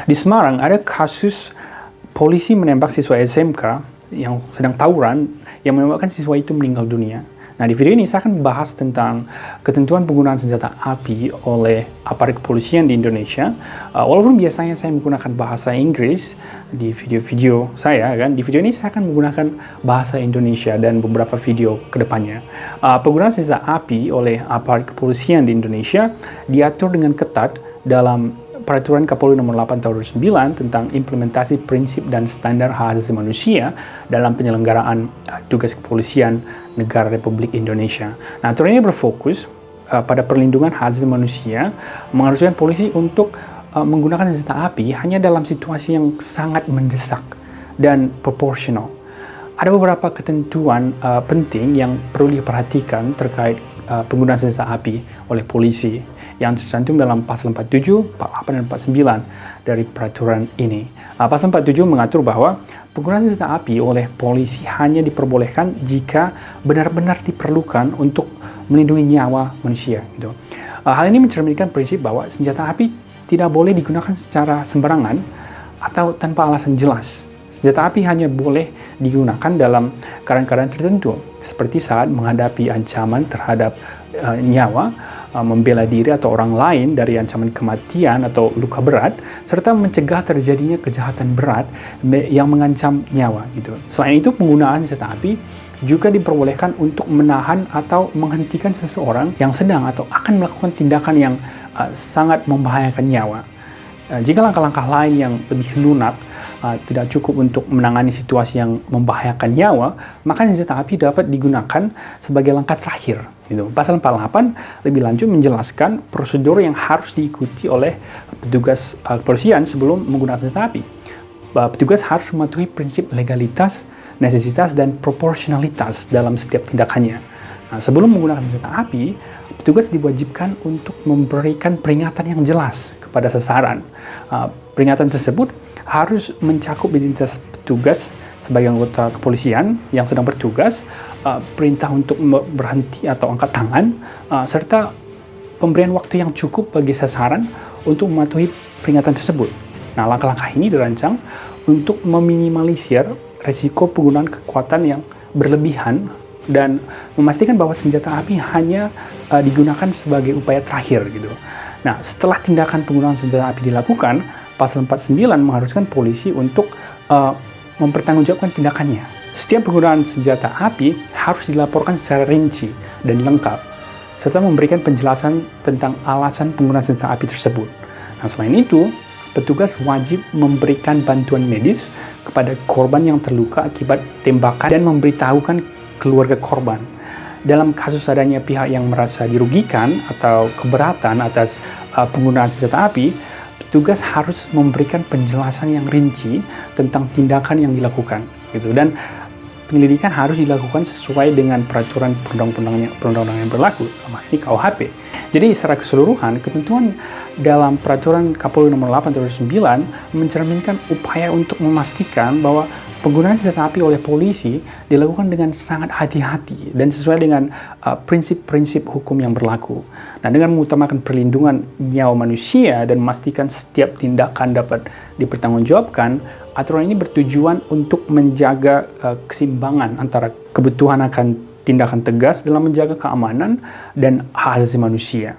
Di Semarang ada kasus polisi menembak siswa SMK yang sedang tawuran yang menyebabkan siswa itu meninggal dunia. Nah, di video ini saya akan membahas tentang ketentuan penggunaan senjata api oleh aparat kepolisian di Indonesia. Walaupun biasanya saya menggunakan bahasa Inggris di video-video saya, di video ini saya akan menggunakan bahasa Indonesia dan beberapa video ke depannya. Penggunaan senjata api oleh aparat kepolisian di Indonesia diatur dengan ketat dalam Peraturan Kapolri Nomor 8 Tahun 2009 tentang implementasi prinsip dan standar hak asasi manusia dalam penyelenggaraan tugas kepolisian negara Republik Indonesia. Nah, aturan ini berfokus pada perlindungan hak asasi manusia, mengharuskan polisi untuk menggunakan senjata api hanya dalam situasi yang sangat mendesak dan proporsional. Ada beberapa ketentuan penting yang perlu diperhatikan terkait penggunaan senjata api oleh polisi yang tercantum dalam pasal 47, 48, dan 49 dari peraturan ini. Pasal 47 mengatur bahwa penggunaan senjata api oleh polisi hanya diperbolehkan jika benar-benar diperlukan untuk melindungi nyawa manusia. Gitu. Hal ini mencerminkan prinsip bahwa senjata api tidak boleh digunakan secara sembarangan atau tanpa alasan jelas. Senjata api hanya boleh digunakan dalam keadaan-keadaan tertentu, seperti saat menghadapi ancaman terhadap nyawa, membela diri atau orang lain dari ancaman kematian atau luka berat, serta mencegah terjadinya kejahatan berat yang mengancam nyawa. Gitu. Selain itu, penggunaan senjata api juga diperbolehkan untuk menahan atau menghentikan seseorang yang sedang atau akan melakukan tindakan yang sangat membahayakan nyawa. Jika langkah-langkah lain yang lebih lunak tidak cukup untuk menangani situasi yang membahayakan nyawa, maka senjata api dapat digunakan sebagai langkah terakhir. Gitu. Pasal 48 lebih lanjut menjelaskan prosedur yang harus diikuti oleh petugas kepolisian sebelum menggunakan senjata api. Petugas harus mematuhi prinsip legalitas, nesesitas, dan proporsionalitas dalam setiap tindakannya. Nah, sebelum menggunakan senjata api, petugas diwajibkan untuk memberikan peringatan yang jelas kepada sasaran. Peringatan tersebut harus mencakup identitas petugas sebagai anggota kepolisian yang sedang bertugas, perintah untuk berhenti atau angkat tangan, serta pemberian waktu yang cukup bagi sasaran untuk mematuhi peringatan tersebut. Nah, langkah-langkah ini dirancang untuk meminimalisir risiko penggunaan kekuatan yang berlebihan dan memastikan bahwa senjata api hanya digunakan sebagai upaya terakhir. Gitu. Nah, setelah tindakan penggunaan senjata api dilakukan, Pasal 49 mengharuskan polisi untuk mempertanggungjawabkan tindakannya. Setiap penggunaan senjata api harus dilaporkan secara rinci dan lengkap, serta memberikan penjelasan tentang alasan penggunaan senjata api tersebut. Nah, selain itu, petugas wajib memberikan bantuan medis kepada korban yang terluka akibat tembakan dan memberitahukan keluarga korban. Dalam kasus adanya pihak yang merasa dirugikan atau keberatan atas penggunaan senjata api, petugas harus memberikan penjelasan yang rinci tentang tindakan yang dilakukan, gitu. Dan penyelidikan harus dilakukan sesuai dengan peraturan perundang-undangan yang berlaku, ini KUHP. Jadi secara keseluruhan, ketentuan dalam peraturan Kapolri Nomor 8 Tahun 2009 mencerminkan upaya untuk memastikan bahwa penggunaan senjata api oleh polisi dilakukan dengan sangat hati-hati dan sesuai dengan prinsip-prinsip hukum yang berlaku. Nah, dengan mengutamakan perlindungan nyawa manusia dan memastikan setiap tindakan dapat dipertanggungjawabkan, aturan ini bertujuan untuk menjaga keseimbangan antara kebutuhan akan tindakan tegas dalam menjaga keamanan dan hak asasi manusia.